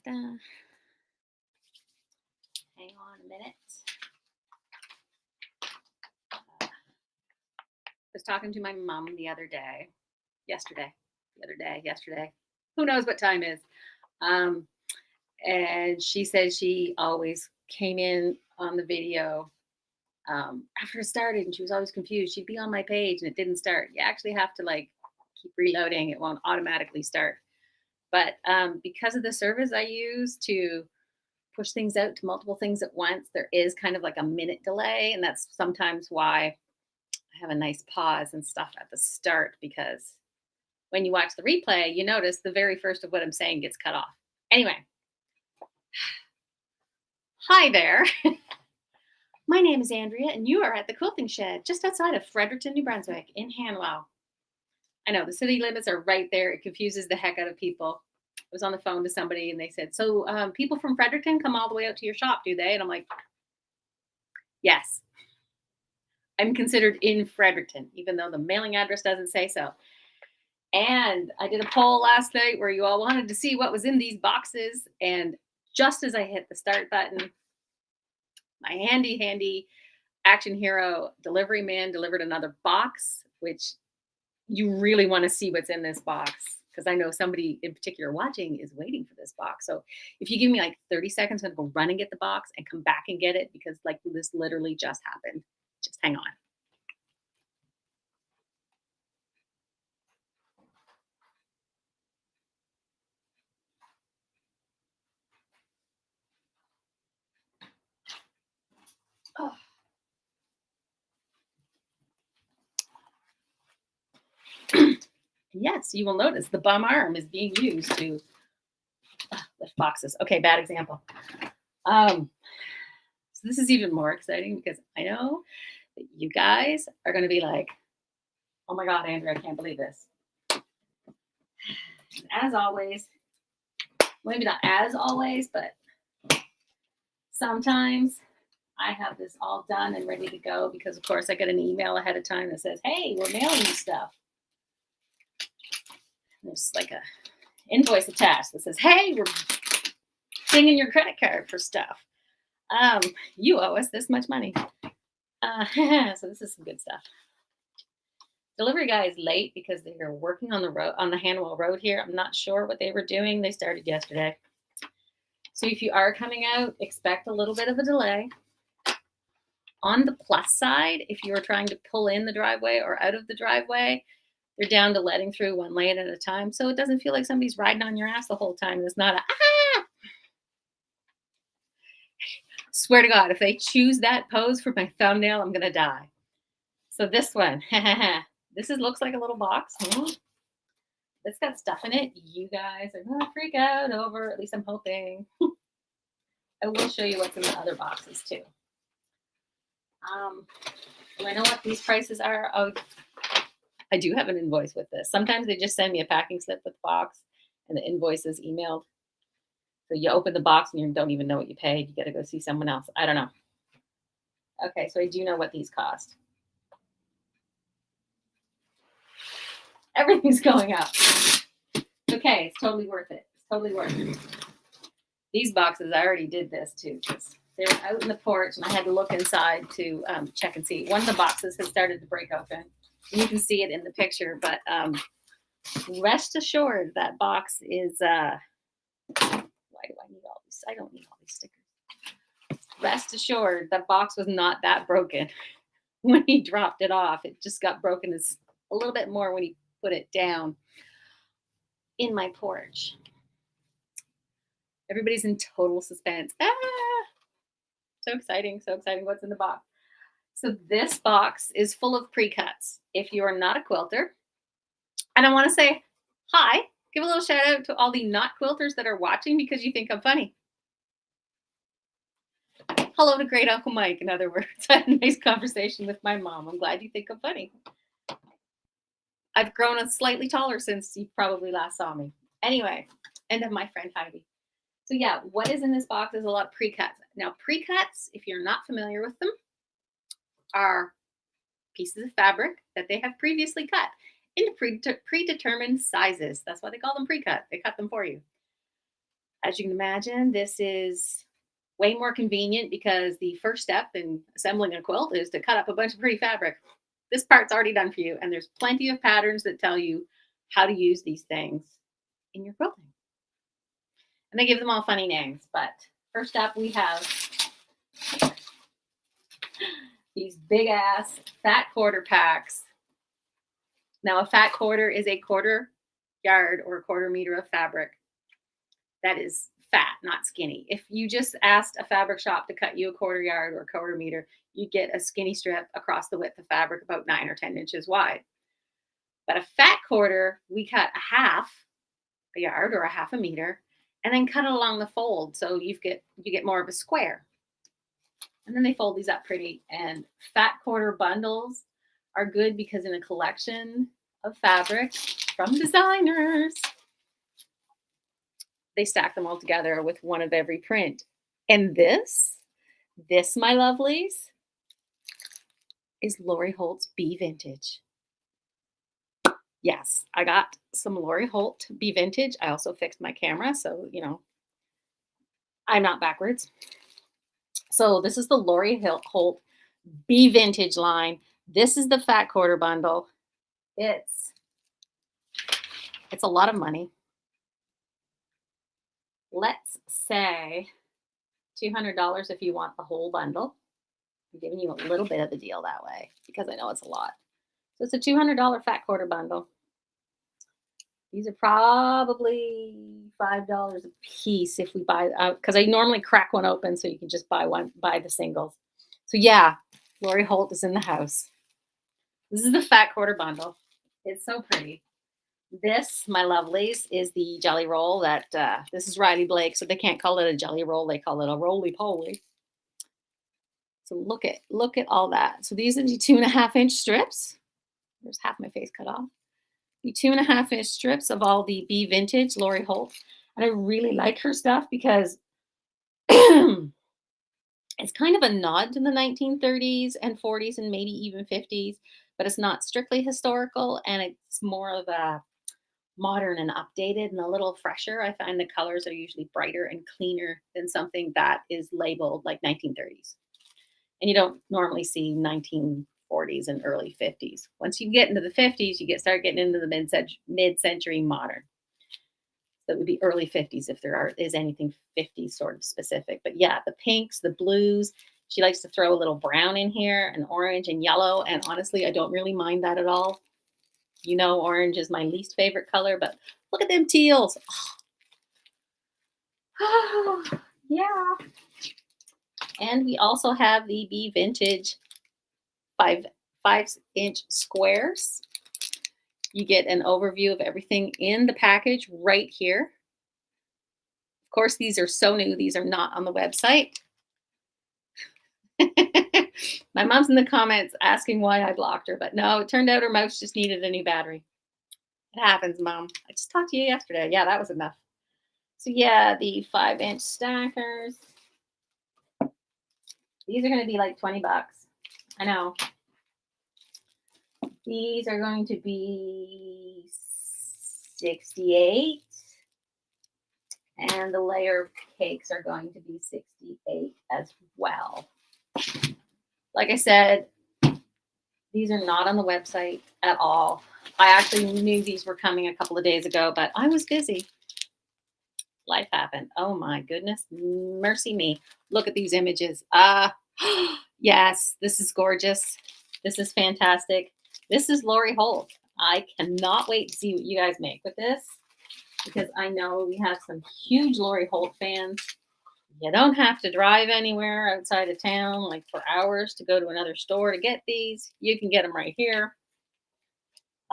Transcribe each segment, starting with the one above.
Hang on a minute. I was talking to my mom yesterday. Who knows what time is? Um, and she said she always came in on the video after it started, and she was always confused. She'd be on my page and it didn't start. You actually have to like keep reloading; it won't automatically start. But because of the service I use to push things out to multiple things at once, there is kind of like a minute delay, and that's sometimes why I have a nice pause and stuff at the start because when you watch the replay, you notice the very first of what I'm saying gets cut off. Anyway, hi there. My name is Andrea, and you are at the Quilting Shed just outside of Fredericton, New Brunswick in Hanwell. I know the city limits are right there. It confuses the heck out of people. I was on the phone to somebody and they said, so people from Fredericton come all the way out to your shop, do they? And I'm like, yes. I'm considered in Fredericton, even though the mailing address doesn't say so. And I did a poll last night where you all wanted to see what was in these boxes. And just as I hit the start button, my handy action hero delivery man delivered another box, which you really want to see what's in this box because I know somebody in particular watching is waiting for this box. So if you give me like 30 seconds, I'm going to go run and get the box and come back and get it because like this literally just happened. Just hang on. Oh. Yes, you will notice the bum arm is being used to lift boxes. Okay, bad example. So this is even more exciting because I know that you guys are going to be like, oh my God, Andrea, I can't believe this. As always, maybe not as always, but sometimes I have this all done and ready to go because, of course, I get an email ahead of time that says, hey, we're mailing you stuff. And there's like a invoice attached that says, hey, we're dinging your credit card for stuff. You owe us this much money. So this is some good stuff. Delivery guy is late because they are working on the road on the Hanwell Road here. I'm not sure what they were doing. They started yesterday. So if you are coming out, expect a little bit of a delay. On the plus side, if you are trying to pull in the driveway or out of the driveway, they're down to letting through one lane at a time. So it doesn't feel like somebody's riding on your ass the whole time. It's not a, Swear to God, if they choose that pose for my thumbnail, I'm going to die. So this one, this looks like a little box. It's got stuff in it. You guys are going to freak out over, at least I'm hoping. I will show you what's in the other boxes too. Do I know what these prices are? Oh, I do have an invoice with this. Sometimes they just send me a packing slip with the box and the invoice is emailed. So you open the box and you don't even know what you paid. You got to go see someone else. I don't know. Okay, so I do know what these cost. Everything's going up. Okay, it's totally worth it. It's totally worth it. These boxes, I already did this too. They were out in the porch and I had to look inside to check and see. One of the boxes has started to break open. You can see it in the picture, but rest assured that box is, why do I need all these? I don't need all these stickers. Rest assured that box was not that broken when he dropped it off. It just got broken a little bit more when he put it down in my porch. Everybody's in total suspense. So exciting, so exciting. What's in the box? So this box is full of pre-cuts. If you are not a quilter, and I want to say hi, give a little shout out to all the not quilters that are watching because you think I'm funny. Hello to great Uncle Mike, in other words. I had a nice conversation with my mom. I'm glad you think I'm funny. I've grown a slightly taller since you probably last saw me. Anyway, and of my friend Heidi. So yeah, what is in this box is a lot of pre-cuts. Now, pre-cuts, if you're not familiar with them, are pieces of fabric that they have previously cut into predetermined sizes. That's why they call them pre-cut. They cut them for you. As you can imagine, this is way more convenient because the first step in assembling a quilt is to cut up a bunch of pretty fabric. This part's already done for you, and there's plenty of patterns that tell you how to use these things in your quilting. And they give them all funny names, but first up we have these big ass fat quarter packs. Now a fat quarter is a quarter yard or a quarter meter of fabric that is fat, not skinny. If you just asked a fabric shop to cut you a quarter yard or a quarter meter, you'd get a skinny strip across the width of fabric about 9 or 10 inches wide. But a fat quarter, we cut a half a yard or a half a meter and then cut it along the fold. So you get more of a square. And then they fold these up pretty. And fat quarter bundles are good because in a collection of fabric from designers, they stack them all together with one of every print. And this, my lovelies, is Lori Holt's Be Vintage. Yes, I got some Lori Holt Be Vintage. I also fixed my camera, so, you know, I'm not backwards. So this is the Lori Holt Be Vintage line. This is the fat quarter bundle. It's a lot of money. Let's say $200 if you want the whole bundle. I'm giving you a little bit of the deal that way because I know it's a lot. So it's a $200 fat quarter bundle. These are probably $5 a piece if we buy, because I normally crack one open so you can just buy the singles. So yeah, Lori Holt is in the house. This is the fat quarter bundle. It's so pretty. This, my lovelies, is the jelly roll that, this is Riley Blake, so they can't call it a jelly roll. They call it a roly-poly. So look at all that. So these are the 2.5-inch strips. There's half my face cut off. The 2.5-inch strips of all the Be Vintage Lori Holt. And I really like her stuff because it's kind of a nod to the 1930s and 40s and maybe even 50s, but it's not strictly historical and it's more of a modern and updated and a little fresher. I find the colors are usually brighter and cleaner than something that is labeled like 1930s. And you don't normally see 1940s and early 50s. Once you get into the 50s, you start getting into the mid-century modern. That would be early 50s if there is anything 50s sort of specific. But yeah, the pinks, the blues. She likes to throw a little brown in here and orange and yellow. And honestly, I don't really mind that at all. You know, orange is my least favorite color, but look at them teals. Oh, yeah. And we also have the Be Vintage 5-inch squares. You get an overview of everything in the package right here. Of course, these are so new. These are not on the website. My mom's in the comments asking why I blocked her, but no, it turned out her mouse just needed a new battery. It happens, Mom. I just talked to you yesterday. Yeah, that was enough. So yeah, the 5-inch stackers. These are going to be like 20 bucks. I know. These are going to be 68. And the layer cakes are going to be 68 as well. Like I said, these are not on the website at all. I actually knew these were coming a couple of days ago, but I was busy. Life happened. Oh my goodness. Mercy me. Look at these images. Yes, this is gorgeous. This is fantastic. This is Lori Holt. I cannot wait to see what you guys make with this because I know we have some huge Lori Holt fans. You don't have to drive anywhere outside of town like for hours to go to another store to get these. You can get them right here.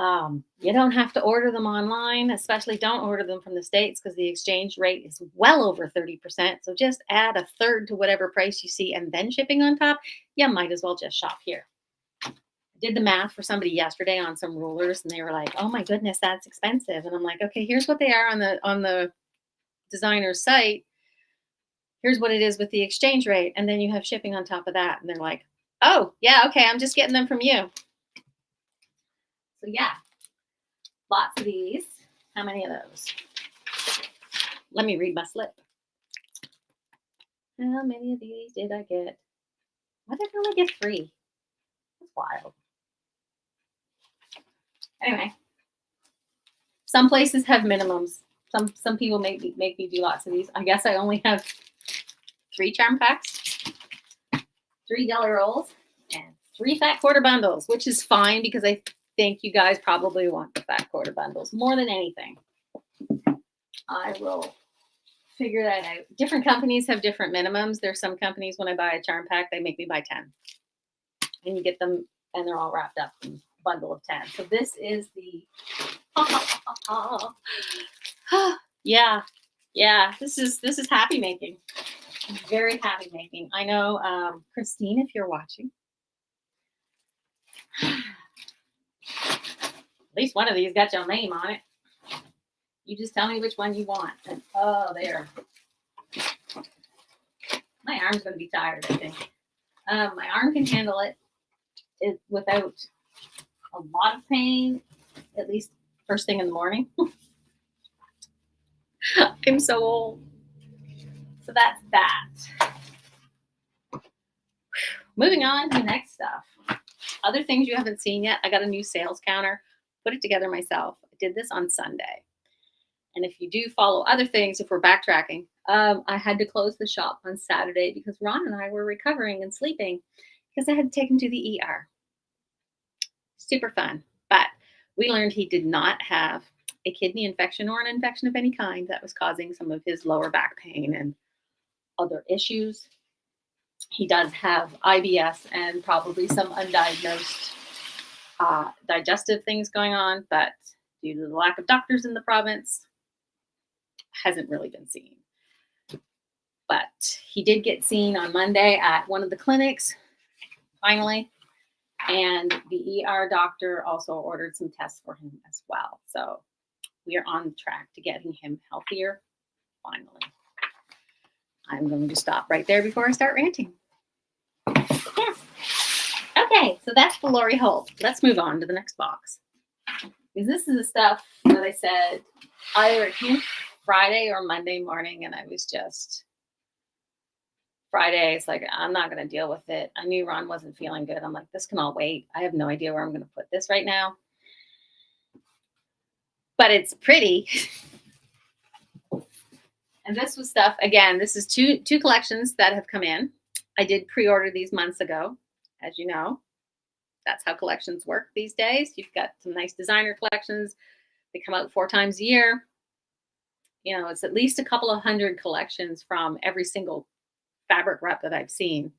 You don't have to order them online, especially don't order them from the States because the exchange rate is well over 30%. So just add a third to whatever price you see and then shipping on top. You might as well just shop here. I did the math for somebody yesterday on some rulers and they were like, oh my goodness, that's expensive. And I'm like, okay, here's what they are on the designer's site. Here's what it is with the exchange rate. And then you have shipping on top of that. And they're like, oh yeah, okay, I'm just getting them from you. So yeah, lots of these. How many of those? Let me read my slip. How many of these did I get? Why did I only get 3? That's wild. Anyway, some places have minimums. Some people make me do lots of these. I guess I only have 3 charm packs, 3 jelly rolls, and 3 fat quarter bundles, which is fine because I think you guys probably want the fat quarter bundles more than anything. I will figure that out. Different companies have different minimums. There's some companies, when I buy a charm pack, they make me buy 10. And you get them, and they're all wrapped up in a bundle of 10. So this is the... yeah. This is happy making. Very happy making. I know, Christine, if you're watching. At least one of these got your name on it. You just tell me which one you want. And, oh, there. My arm's going to be tired, I think. My arm can handle it without a lot of pain, at least first thing in the morning. I'm so old. So that's that. Moving on to the next stuff. Other things you haven't seen yet. I got a new sales counter. Put it together myself. I did this on Sunday. And if you do follow other things, if we're backtracking, I had to close the shop on Saturday because Ron and I were recovering and sleeping because I had to take him to the ER. Super fun. But we learned he did not have a kidney infection or an infection of any kind that was causing some of his lower back pain and other issues. He does have IBS and probably some undiagnosed digestive things going on, but due to the lack of doctors in the province, hasn't really been seen. But he did get seen on Monday at one of the clinics, finally, and the ER doctor also ordered some tests for him as well. So we are on track to getting him healthier, finally. I'm going to stop right there before I start ranting. Yes. Okay, so that's the Lori Holt. Let's move on to the next box. Because this is the stuff that I said either it came Friday or Monday morning, and I was just... Friday, it's like, I'm not going to deal with it. I knew Ron wasn't feeling good. I'm like, this can all wait. I have no idea where I'm going to put this right now. But it's pretty. And this was stuff, again, this is two collections that have come in. I did pre-order these months ago, as you know. That's how collections work these days. You've got some nice designer collections. They come out 4 times a year. You know, it's at least a couple of 100 collections from every single fabric rep that I've seen.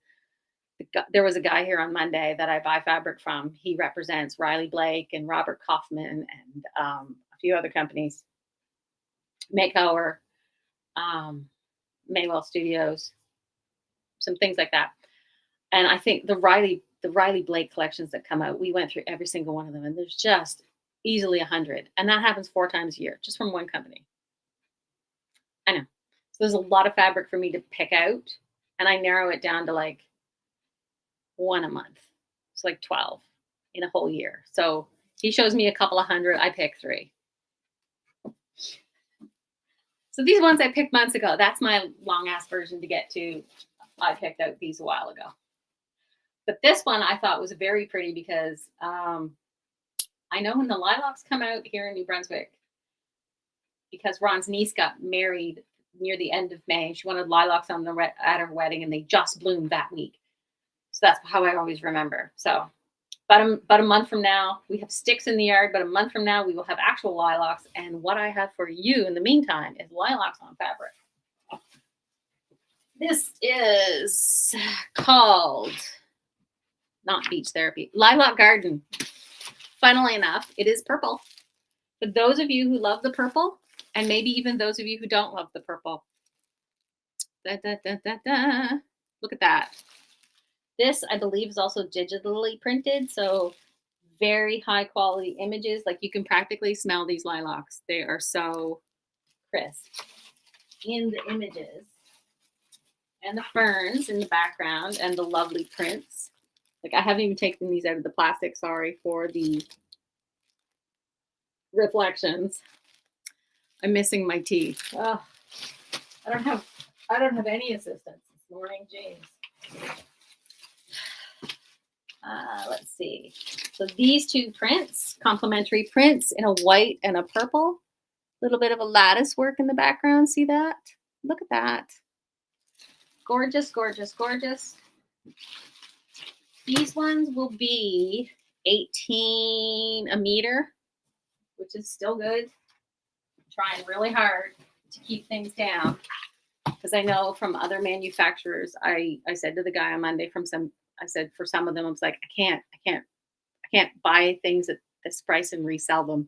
There was a guy here on Monday that I buy fabric from. He represents Riley Blake and Robert Kaufman and a few other companies. Makeover, Maywell Studios, some things like that. And I think the Riley Blake collections that come out, we went through every single one of them, and there's just easily 100. And that happens 4 times a year, just from one company. I know. So there's a lot of fabric for me to pick out, and I narrow it down to like 1 a month. It's like 12 in a whole year. So he shows me a couple of 100, I pick 3. So these ones I picked months ago, that's my long ass version to get to. I picked out these a while ago. But this one I thought was very pretty because I know when the lilacs come out here in New Brunswick, because Ron's niece got married near the end of May. She wanted lilacs on at her wedding, and they just bloomed that week. So that's how I always remember. So about a month from now, we have sticks in the yard, but a month from now, we will have actual lilacs. And what I have for you in the meantime is lilacs on fabric. This is called, not Beach Therapy, Lilac Garden. Funnily enough, it is purple. For those of you who love the purple, and maybe even those of you who don't love the purple. Look at that. This, I believe, is also digitally printed, so very high quality images. Like, you can practically smell these lilacs. They are so crisp in the images. And the ferns in the background and the lovely prints. Like, I haven't even taken these out of the plastic, sorry, for the reflections. I'm missing my teeth. Oh, I don't have any assistance this morning, James. Let's see. So these two prints, complementary prints in a white and a purple. A little bit of a lattice work in the background. See that? Look at that. Gorgeous, gorgeous, gorgeous. These ones will be $18 a meter, which is still good. I'm trying really hard to keep things down because I know from other manufacturers, I said to the guy on Monday I said for some of them, I was like, I can't buy things at this price and resell them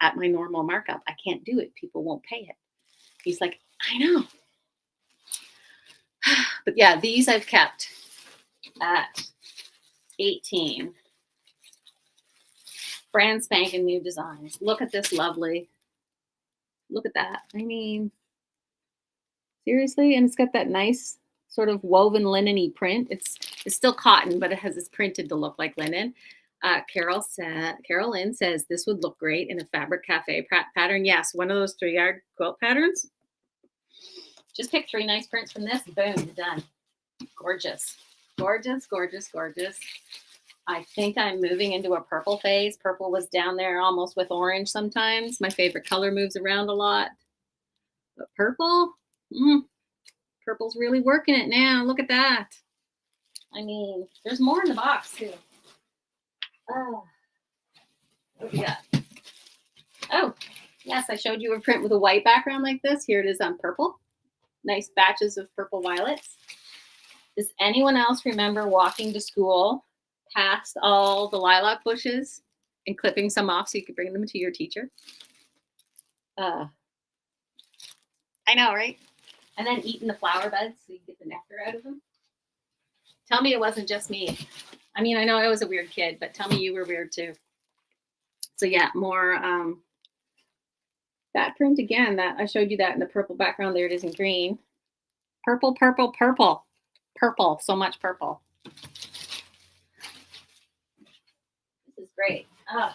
at my normal markup. I can't do it. People won't pay it. He's like, I know. But yeah, these I've kept at 18. Brand spanking new designs. Look at this lovely. Look at that. I mean, seriously, and it's got that nice sort of woven linen-y print. It's still cotton, but it has this printed to look like linen. Carol Lynn says this would look great in a fabric cafe pattern. Yes, one of those 3-yard quilt patterns. Just pick 3 nice prints from this. Boom, you're done. Gorgeous, gorgeous, gorgeous, gorgeous. I think I'm moving into a purple phase. Purple was down there almost with orange sometimes. My favorite color moves around a lot. But purple, purple's really working it now. Look at that. I mean, there's more in the box too. Oh, what do we got? Oh, yes, I showed you a print with a white background like this. Here it is on purple. Nice batches of purple violets. Does anyone else remember walking to school past all the lilac bushes and clipping some off so you could bring them to your teacher? I know, right? And then eating the flower buds so you get the nectar out of them. Tell me it wasn't just me. I mean, I know I was a weird kid, but tell me you were weird too. So yeah, more that print again, that I showed you that in the purple background. There it is in green. Purple, purple, purple. Purple, so much purple. This is great. Oh,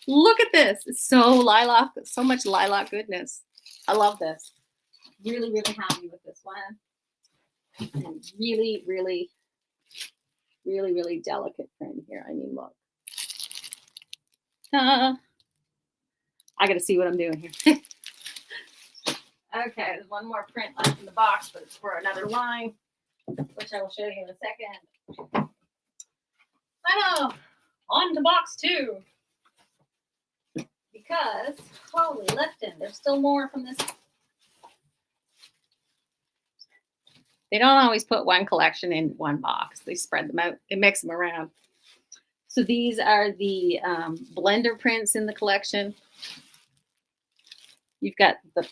look at this. It's so lilac, so much lilac goodness. I love this. Really, really happy with this one. And really, really, really, really delicate print here. I mean, look. I got to see what I'm doing here. Okay, there's one more print left in the box, but it's for another line, which I will show you in a second. I know. On to box 2. Because, holy lifting, there's still more from this. They don't always put one collection in one box. They spread them out. They mix them around. So these are the blender prints in the collection. You've got the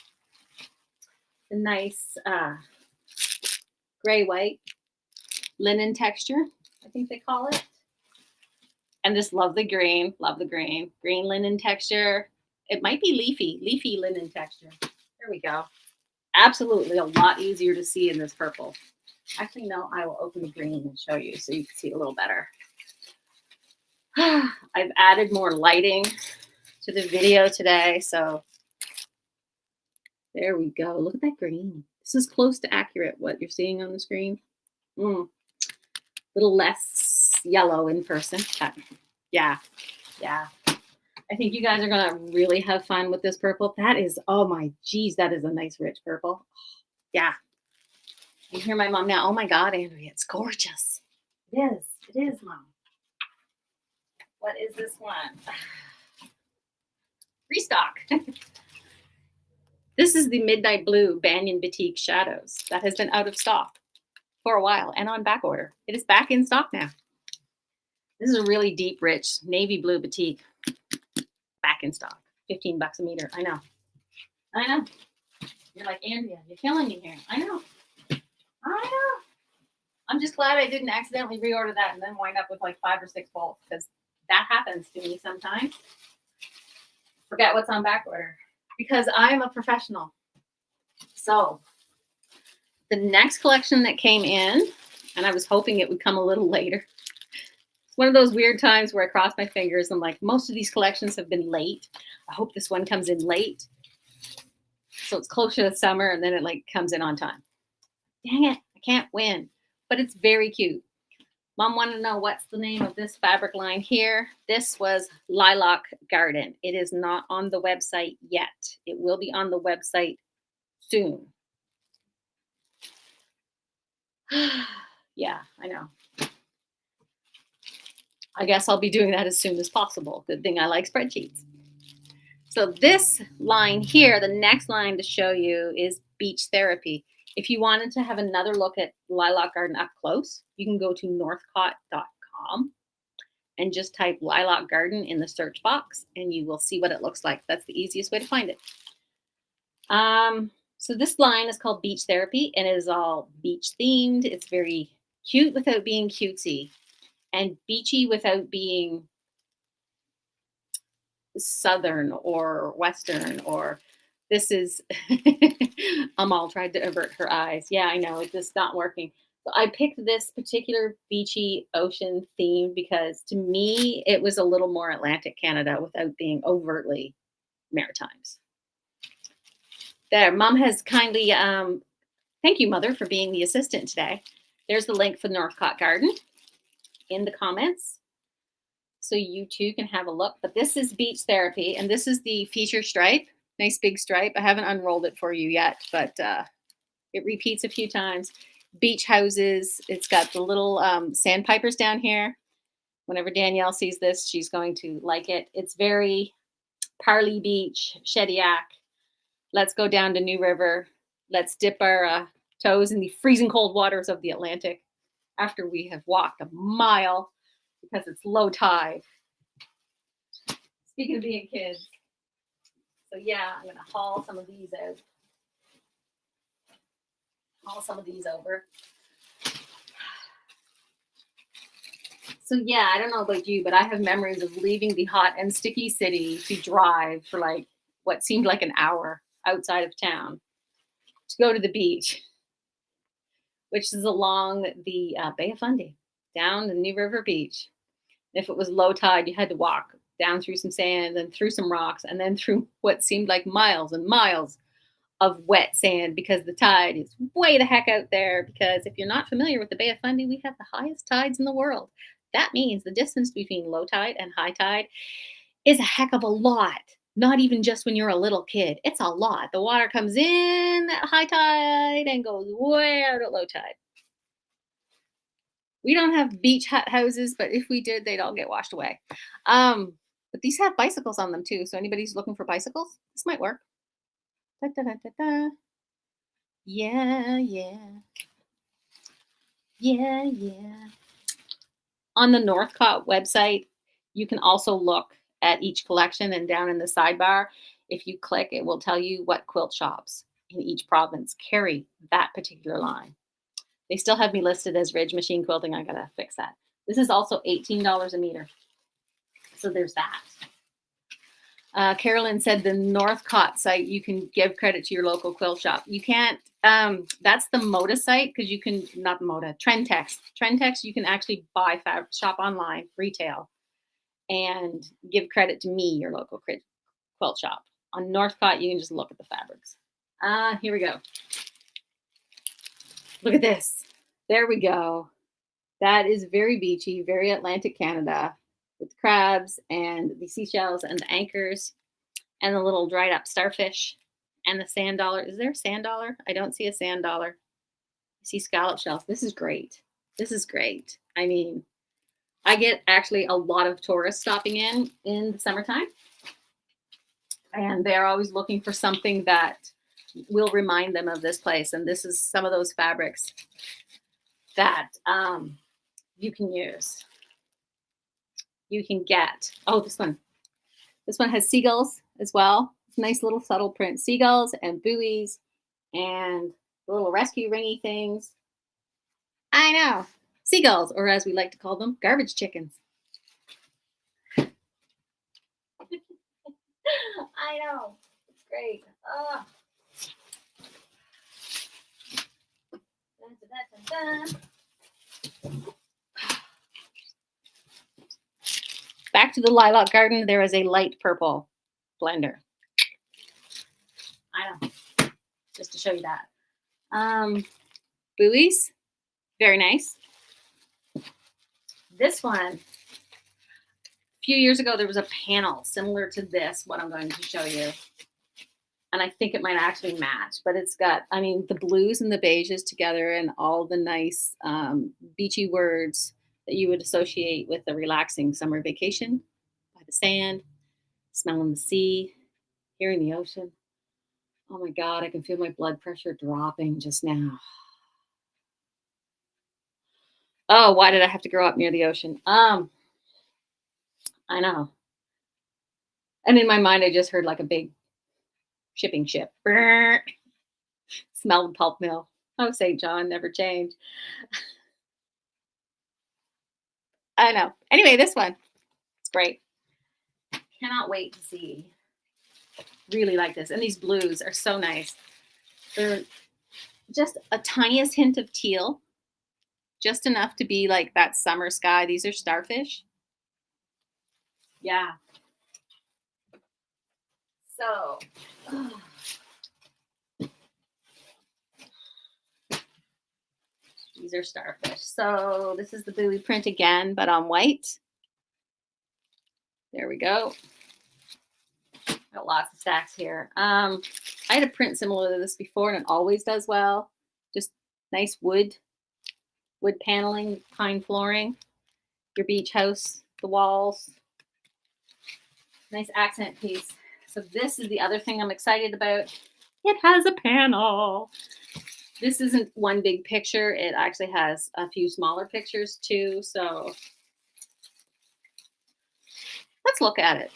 nice gray-white linen texture, I think they call it. And just love the green, green linen texture. It might be leafy linen texture. There we go. Absolutely a lot easier to see in this purple. Actually, no, I will open the green and show you so you can see a little better. I've added more lighting to the video today, so there we go. Look at that green. This is close to accurate what you're seeing on the screen. A little less yellow in person. But yeah. I think you guys are going to really have fun with this purple. That is, oh my geez, that is a nice rich purple. Yeah. You hear my mom now. Oh my God, Andrea, it's gorgeous. It is, Mom. What is this one? Restock. This is the Midnight Blue Banyan Batik Shadows. That has been out of stock for a while and on back order. It is back in stock now. This is a really deep, rich navy blue batik. Back in stock. $15 a meter. I know. You're like, Andrea, you're killing me here. I know. I'm just glad I didn't accidentally reorder that and then wind up with like 5 or 6 bolts, because that happens to me sometimes. Forget what's on back order because I'm a professional. So the next collection that came in, and I was hoping it would come a little later. It's one of those weird times where I cross my fingers. I'm like, most of these collections have been late. I hope this one comes in late. So it's closer to summer and then it like comes in on time. Dang it, I can't win. But it's very cute. Mom wanted to know what's the name of this fabric line here. This was Lilac Garden. It is not on the website yet. It will be on the website soon. Yeah, I know. I guess I'll be doing that as soon as possible. Good thing I like spreadsheets. So this line here, the next line to show you is Beach Therapy. If you wanted to have another look at Lilac Garden up close, you can go to northcott.com and just type Lilac Garden in the search box and you will see what it looks like. That's the easiest way to find it. So this line is called Beach Therapy and it is all beach themed. It's very cute without being cutesy and beachy without being southern or western or this is Amal tried to avert her eyes. Yeah, I know it's just not working. So I picked this particular beachy ocean theme because to me it was a little more Atlantic Canada without being overtly Maritimes. There, Mom has kindly thank you, Mother, for being the assistant today. There's the link for Northcott Garden in the comments. So you too can have a look. But this is Beach Therapy, and this is the feature stripe. Nice big stripe. I haven't unrolled it for you yet, but it repeats a few times. Beach houses. It's got the little sandpipers down here. Whenever Danielle sees this, she's going to like it. It's very Parley Beach, Shediac. Let's go down to New River. Let's dip our toes in the freezing cold waters of the Atlantic after we have walked a mile because it's low tide. Speaking of being kids. So yeah, I'm going to haul some of these out. Haul some of these over. So yeah, I don't know about you, but I have memories of leaving the hot and sticky city to drive for like what seemed like an hour outside of town to go to the beach, which is along the Bay of Fundy, down the New River Beach. If it was low tide, you had to walk down through some sand and through some rocks and then through what seemed like miles and miles of wet sand because the tide is way the heck out there. Because if you're not familiar with the Bay of Fundy, we have the highest tides in the world. That means the distance between low tide and high tide is a heck of a lot. Not even just when you're a little kid. It's a lot. The water comes in at high tide and goes way out at low tide. We don't have beach hut houses, but if we did, they'd all get washed away. But these have bicycles on them too. So anybody's looking for bicycles, this might work. Da, da, da, da, da. Yeah, yeah. Yeah, yeah. On the Northcott website, you can also look at each collection and down in the sidebar, if you click, it will tell you what quilt shops in each province carry that particular line. They still have me listed as Ridge Machine Quilting. I gotta fix that. This is also $18 a meter. So there's that. Carolyn said the Northcott site, you can give credit to your local quilt shop. You can't, that's the Moda site because you can, not Moda, Trentex. Trentex, you can actually buy fabric, shop online, retail, and give credit to me, your local quilt shop. On Northcott, you can just look at the fabrics. Here we go. Look at this. There we go. That is very beachy, very Atlantic Canada with crabs and the seashells and the anchors and the little dried up starfish and the sand dollar. Is there a sand dollar? I don't see a sand dollar. I see scallop shells. This is great. This is great. I mean, I get actually a lot of tourists stopping in the summertime. And they're always looking for something that will remind them of this place. And this is some of those fabrics that you can use. You can get, oh, this one. This one has seagulls as well. It's a nice little subtle print. Seagulls and buoys and little rescue ringy things. I know. Seagulls, or as we like to call them, garbage chickens. I know. It's great. Oh. Back to the Lilac Garden, there is a light purple blender. I know. just to show you that. Buoys, very nice. This one, a few years ago, there was a panel similar to this, what I'm going to show you. And I think it might actually match, but it's got, I mean, the blues and the beiges together and all the nice beachy words that you would associate with a relaxing summer vacation by the sand, smelling the sea, hearing the ocean. Oh my God, I can feel my blood pressure dropping just now. Oh, why did I have to grow up near the ocean? I know. And in my mind, I just heard like a big shipping ship. Brrr. Smell the pulp mill. Oh, St. John, never change. I know. Anyway, this one, it's great. Cannot wait to see. Really like this. And these blues are so nice. They're just a tiniest hint of teal, just enough to be like that summer sky. These are starfish. Yeah. So, these are starfish. So this is the buoy print again, but on white. There we go. Got lots of stacks here. I had a print similar to this before, and it always does well. Just nice wood paneling, pine flooring, your beach house, the walls. Nice accent piece. So this is the other thing I'm excited about. It has a panel. This isn't one big picture. It actually has a few smaller pictures too. So let's look at it.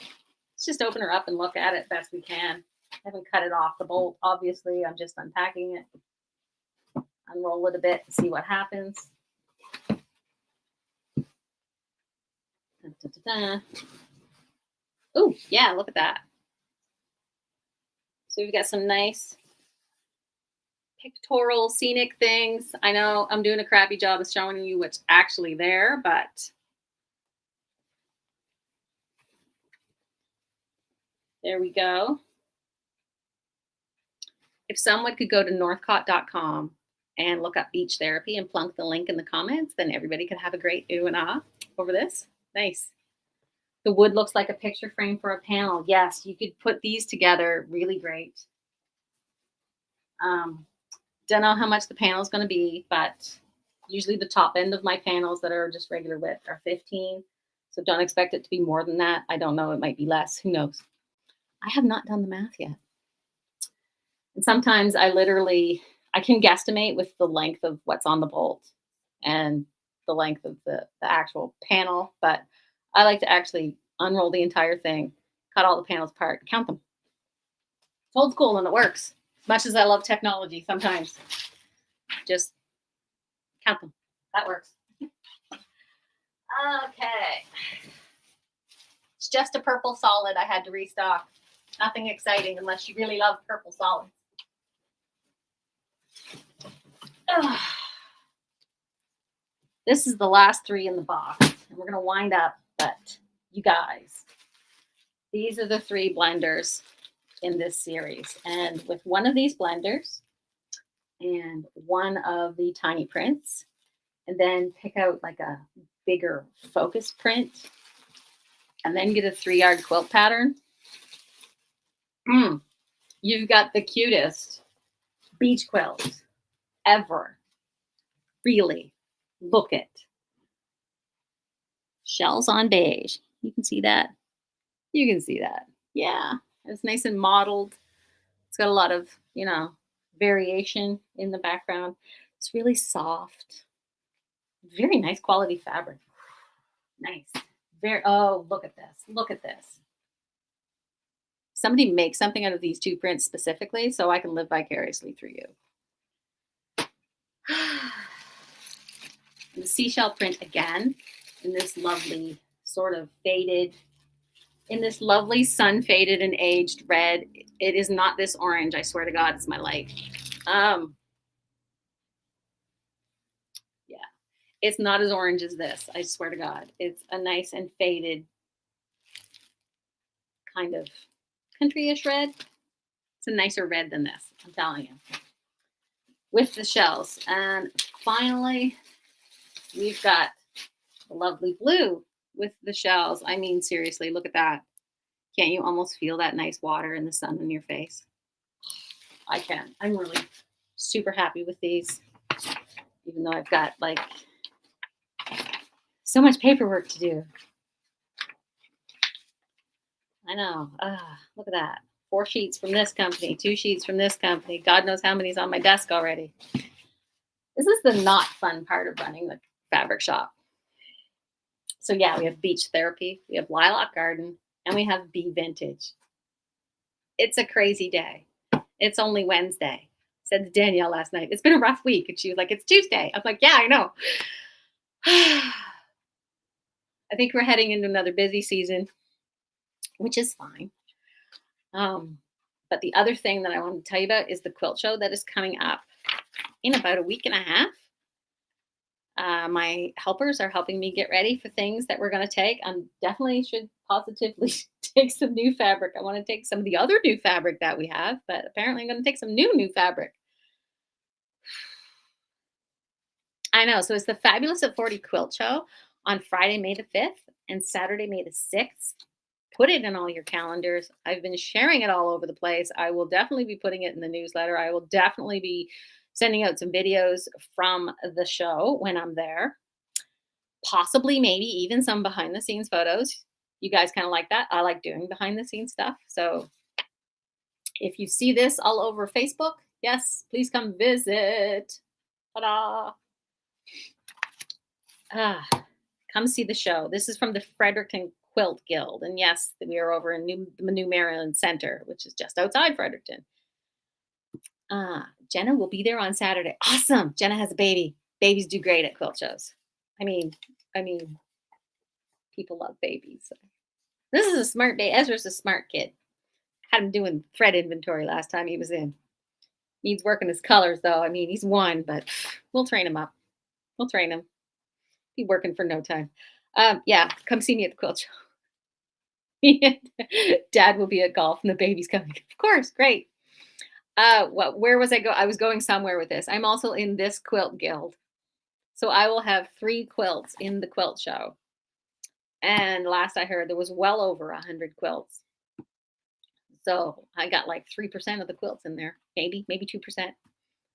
Let's just open her up and look at it best we can. I haven't cut it off the bolt, obviously. I'm just unpacking it. Unroll it a bit and see what happens. Oh, yeah, look at that. So we've got some nice pictorial, scenic things. I know I'm doing a crappy job of showing you what's actually there, but there we go. If someone could go to northcott.com and look up beach therapy and plunk the link in the comments, then everybody could have a great ooh and ah over this. Nice. The wood looks like a picture frame for a panel. Yes, you could put these together. Really great. Don't know how much the panel is going to be, but usually the top end of my panels that are just regular width are 15. So don't expect it to be more than that. I don't know. It might be less. Who knows? I have not done the math yet. And sometimes I can guesstimate with the length of what's on the bolt and the length of the actual panel, but I like to actually unroll the entire thing, cut all the panels apart, count them. It's old school and it works. As much as I love technology, sometimes just count them. That works. Okay. It's just a purple solid I had to restock. Nothing exciting unless you really love purple solids. This is the last three in the box, and we're going to wind up, but you guys, these are the three blenders in this series. And with one of these blenders and one of the tiny prints, and then pick out like a bigger focus print, and then get a 3-yard quilt pattern, you've got the cutest beach quilt ever. Really. Look it. Shells on beige. You can see that. You can see that. Yeah. It's nice and modeled. It's got a lot of, variation in the background. It's really soft. Very nice quality fabric. Nice. Oh, look at this. Look at this. Somebody make something out of these two prints specifically so I can live vicariously through you. The seashell print again in this lovely sort of faded, in this lovely sun faded and aged red. It is not this orange. I swear to God, it's my light. Yeah, it's not as orange as this. I swear to God, it's a nice and faded kind of countryish red. It's a nicer red than this. I'm telling you. With the shells. And finally, we've got the lovely blue with the shells. I mean, seriously, look at that. Can't you almost feel that nice water in the sun in your face? I can. I'm really super happy with these, even though I've got like so much paperwork to do. I know. Look at that. 4 sheets from this company, 2 sheets from this company. God knows how many's on my desk already. This is the not fun part of running the fabric shop. So yeah, we have Beach Therapy, we have Lilac Garden, and we have Bee Vintage. It's a crazy day. It's only Wednesday. Said to Danielle last night, it's been a rough week. And she was like, it's Tuesday. I'm like, yeah, I know. I think we're heading into another busy season, which is fine. But the other thing that I want to tell you about is the quilt show that is coming up in about a week and a half. My helpers are helping me get ready for things that we're going to take. I definitely should positively take some new fabric. I want to take some of the other new fabric that we have, but apparently I'm going to take some new fabric. I know. So it's the Fabulous at 40 Quilt Show on Friday, May the 5th and Saturday, May the 6th. Put it in all your calendars. I've been sharing it all over the place. I will definitely be putting it in the newsletter. I will definitely be sending out some videos from the show when I'm there. Possibly, maybe even some behind the scenes photos. You guys kind of like that. I like doing behind the scenes stuff. So if you see this all over Facebook, yes, please come visit. Ta-da. Come see the show. This is from the Fredericton Quilt Guild. And yes, we are over in New Maryland Center, which is just outside Fredericton. Jenna will be there on Saturday. Awesome. Jenna has a baby. Babies do great at quilt shows. I mean, people love babies. So. This is a smart baby. Ezra's a smart kid. Had him doing thread inventory last time he was in. Needs working his colors though. I mean, he's 1, but we'll train him up. We'll train him. Be working for no time. Yeah, come see me at the quilt show. Dad will be at golf and the baby's coming. Of course, great. Where was I go? I was going somewhere with this. I'm also in this quilt guild. So I will have 3 quilts in the quilt show. And last I heard, there was well over 100 quilts. So I got like 3% of the quilts in there. Maybe 2%.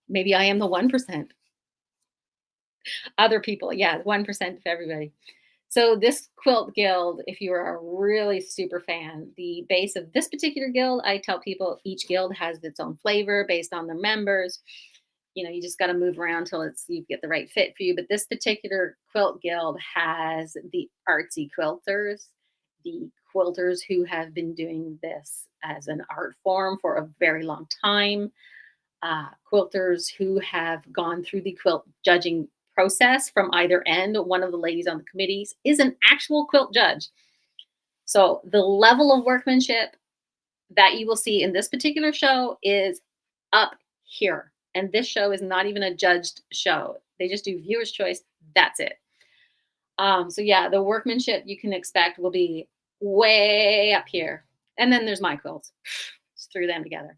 Maybe I am the 1%. Other people, yeah, 1% of everybody. So this quilt guild, if you are a really super fan, the base of this particular guild, I tell people each guild has its own flavor based on their members. You know, you just got to move around till you get the right fit for you. But this particular quilt guild has the artsy quilters, the quilters who have been doing this as an art form for a very long time, quilters who have gone through the quilt judging process from either end. One of the ladies on the committees is an actual quilt judge. So the level of workmanship that you will see in this particular show is up here. And this show is not even a judged show. They just do viewer's choice. That's it. So yeah, the workmanship you can expect will be way up here. And then there's my quilts. Just threw them together.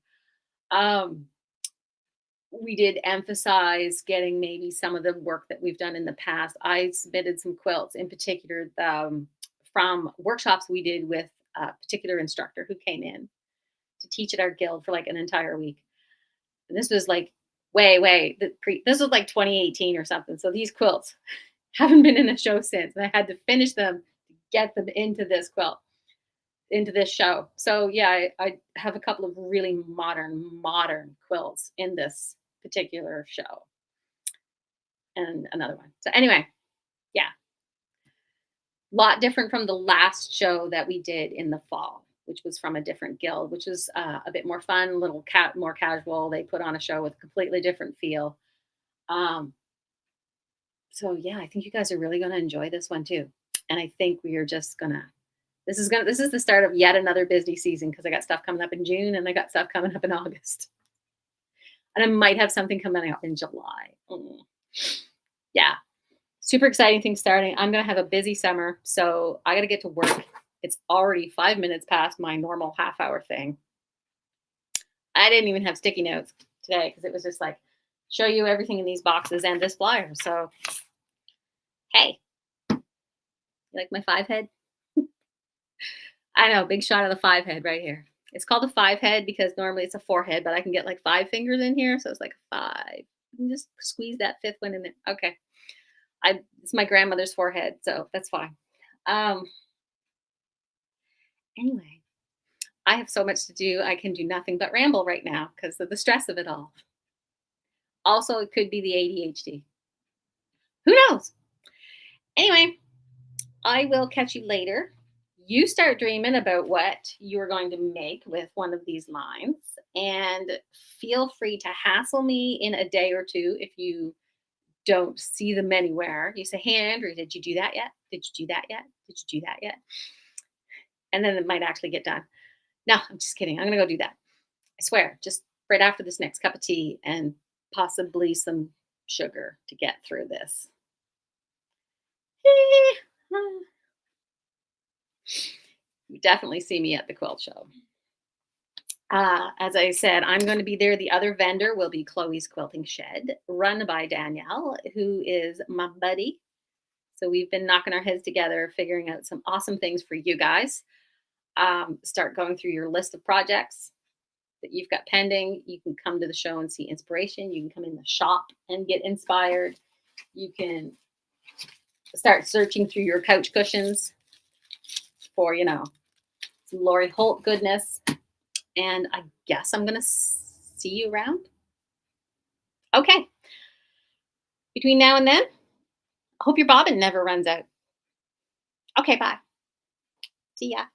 We did emphasize getting maybe some of the work that we've done in the past. I submitted some quilts in particular from workshops we did with a particular instructor who came in to teach at our guild for like an entire week. And this was like this was like 2018 or something. So these quilts haven't been in a show since. And I had to finish them to get them into this show. So yeah, I have a couple of really modern quilts in this particular show. And another one. So anyway, yeah. Lot different from the last show that we did in the fall, which was from a different guild, which was a bit more fun, a little more casual. They put on a show with a completely different feel. So yeah, I think you guys are really going to enjoy this one too. And I think we are just this is the start of yet another busy season because I got stuff coming up in June and I got stuff coming up in August. And I might have something coming up in July. Yeah. Super exciting things starting. I'm going to have a busy summer, so I got to get to work. It's already 5 minutes past my normal half-hour thing. I didn't even have sticky notes today because it was just like show you everything in these boxes and this flyer. So, hey, you like my 5 head? I know, big shot of the 5 head right here. It's called a 5 head because normally it's a 4 head, but I can get like 5 fingers in here, so it's like a 5. You can just squeeze that fifth one in there. Okay. It's my grandmother's forehead, so that's fine. Um, anyway, I have so much to do. I can do nothing but ramble right now because of the stress of it all. Also, it could be the ADHD. Who knows? Anyway, I will catch you later. You start dreaming about what you're going to make with one of these lines, and feel free to hassle me in a day or two if you don't see them anywhere. You say, "Hey, Andrew, did you do that yet? Did you do that yet? Did you do that yet?" And then it might actually get done. No, I'm just kidding. I'm going to go do that. I swear, just right after this next cup of tea and possibly some sugar to get through this. You definitely see me at the quilt show. As I said, I'm going to be there. The other vendor will be Chloe's Quilting Shed, run by Danielle, who is my buddy. So we've been knocking our heads together, figuring out some awesome things for you guys. Start going through your list of projects that you've got pending. You can come to the show and see inspiration. You can come in the shop and get inspired. You can start searching through your couch cushions for, some Lori Holt goodness. And I guess I'm going to see you around. Okay. Between now and then, I hope your bobbin never runs out. Okay, bye. See ya.